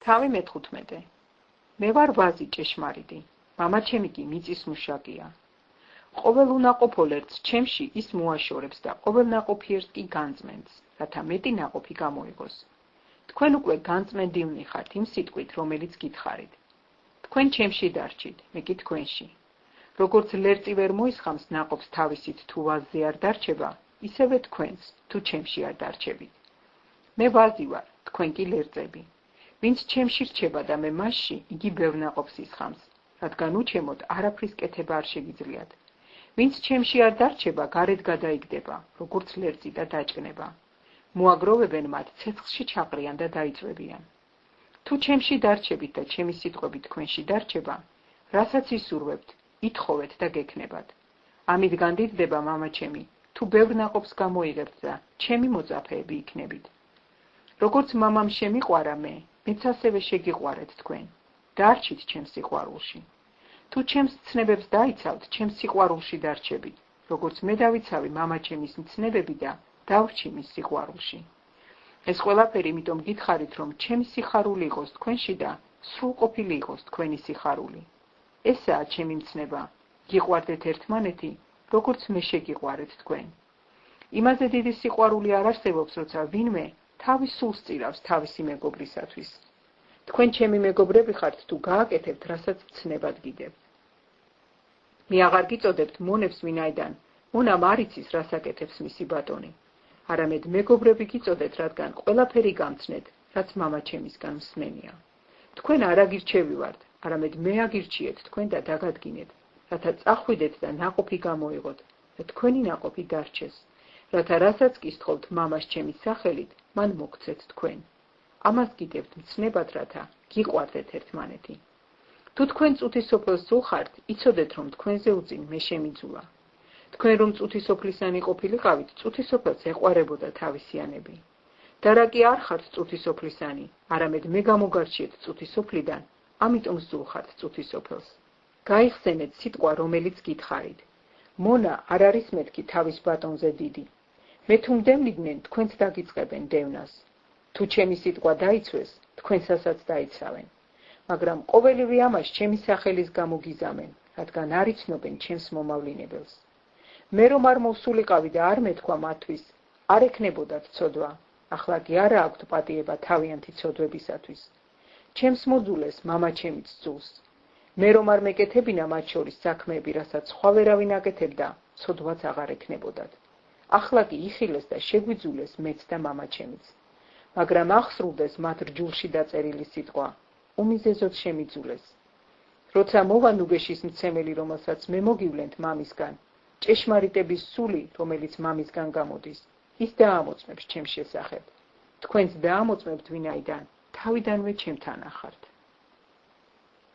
თავი მე-15. მე ვარ ვაზი ჭეშმარიტი, მამა ჩემი კი მიწის მუშაკია. ყოველ უნაყოფო ლერწს ჩემში ის მოაშორებს და ყოველ ნაყოფი ერთ კი განწმენდს, რათა მეტი ნაყოფი გამოიღოს. თქვენ უკვე განწმენდილნი ხართ იმ სიტყვით, რომელიც გითხარით. თქვენ ჩემში დარჩით, მე კი თქვენში. როგორც ლერწი ვერ მოისხამს ნაყოფს თავისით თუ ვაზზე არ დარჩება, ისევე თქვენს თუ ჩემში არ დარჩებით. მე ვაზი ვარ, თქვენ კი ლერწები. ვინც ჩემში რჩება და მე მასში, იგი ბევრ ნაყოფს ისხამს, რადგან უჩემოდ არაფრის კეთება არ შეგიძლიათ. ვინც ჩემში არ დარჩება, გარეთ გადაიგდება, როგორც ლერწი და დაჭკნება. მოაგროვებენ მათ ცეცხლში ჩაყრიან და დაიწვევიან. თუ ჩემში დარჩებით და ჩემი სიტყვები თქვენში დარჩება, რასაც ისურვებთ, ითხოვეთ და გექნებათ. ამით განდიდდება მამა ჩემი, თუ ბევრ ნაყოფს გამოიღებთ და ჩემი მოწაფეები იქნებით. როგორც მამამ შემიყვარა მე, მეც ასევე შეგიყვარეთ თქვენ. დარჩით ჩემს სიყვარულში. თუ ჩემს ცნებებს დაიცავთ, ჩემს სიყვარულში დარჩებით, როგორც მე დავიცავი მამა ჩემის მცნებები და დავრჩი მის სიყვარულში. ეს ყველაფერი იმიტომ გითხარით, რომ ჩემი სიხარული იყოს თქვენში და სრულყოფილი იყოს თქვენი სიხარული. ესაა ჩემი მცნება, გიყვარდეთ ერთმანეთი, როგორც მე შეგიყვარეთ თქვენ. იმაზე დიდი სიყვარული არ არსებობს, როცა ვინმე თავის სულს წირავს თავისი მეგობრისათვის. თქვენ ჩემი მეგობრები ხართ თუ გააკეთებთ, რასაც მცნებად გიდებთ. მე აღარ გიწოდებთ მონებს ვინაიდან, მონამ არ იცის, რას აკეთებს მისი ბატონი. არამედ მეგობრები გიწოდეთ, რადგან ყველაფერი გამცნეთ, რაც მამა ჩემისგან მსმენია. თქვენ არ აგირჩევი ვართ, არამედ მე აგირჩიეთ თქვენ და დაგადგინეთ, რათა წახვიდეთ და ნაყოფი გამოიღოთ და თქვენი ნაყოფი დარჩეს, რათა რასაც გისთხოვთ მამას ჩემის სახელით, მან მოგცეთ თქვენ. ამას გიდებთ მცნებად, რათა გიყვარდეთ ერთმანეთი. თუ თქვენ წუთისოფელს ზულხართ, იცოდეთ, რომ თქვენზე უწინ მე შემიძულა. თქვენ რომ წუთისოფლისანი ყოფილიყავით, წუთისოფელს ეყვარებოდა თავისიანები. და რა კი არ ხართ წუთისოფლისანი, არამედ მე გამოგარჩიეთ წუთისოფლიდან, ამიტომ ზულხართ წუთისოფელს. გაიხსენეთ სიტყვა, რომელიც გითხარით. მონა არ არის მეთქი თავის ბატონზე დიდი. მე თუ მდევნიდნენ, თქვენც დაგიწყებენ დევნას. თუ ჩემი სიტყვა დაიცვეს, თქვენსაც დაიცავენ. მაგრამ ყოველივე ამას ჩემი სახელის გამო გიზამენ, რადგან არ იცნობენ ჩემს მომავლინებელს. მე რომ არ მოვსულიყავი და არ მეთქვა მათთვის, არ ექნებოდათ ცოდვა, ახლა კი არა აქვთ პატიება თავიანთი ცოდვებისათვის. ჩემს მოძულეს მამა ჩემიც ძულს. მე რომ არ მეკეთებინა მათ შორის საქმეები, რასაც სხვა ვერავინ აკეთებდა, ცოდვაც აღარ ექნებოდათ. ახლა კი იხილეს და შეგვიძულეს მეც და მამა ჩემიც. მაგრამ აღსრულდეს მათ რჯულში დაწერილი სიტყვა, უმიზეზოდ შემიძულეს. როცა მოვა ნუგეშის მცემელი, რომელსაც მე მოგივლენთ მამისგან, ჭეშმარიტების სული, რომელიც მამისგან გამოდის, ის დაამოწმებს ჩემს შესახებ. თქვენც დაამოწმებთ ვინაიდან თავიდანვე ჩემთან ახართ.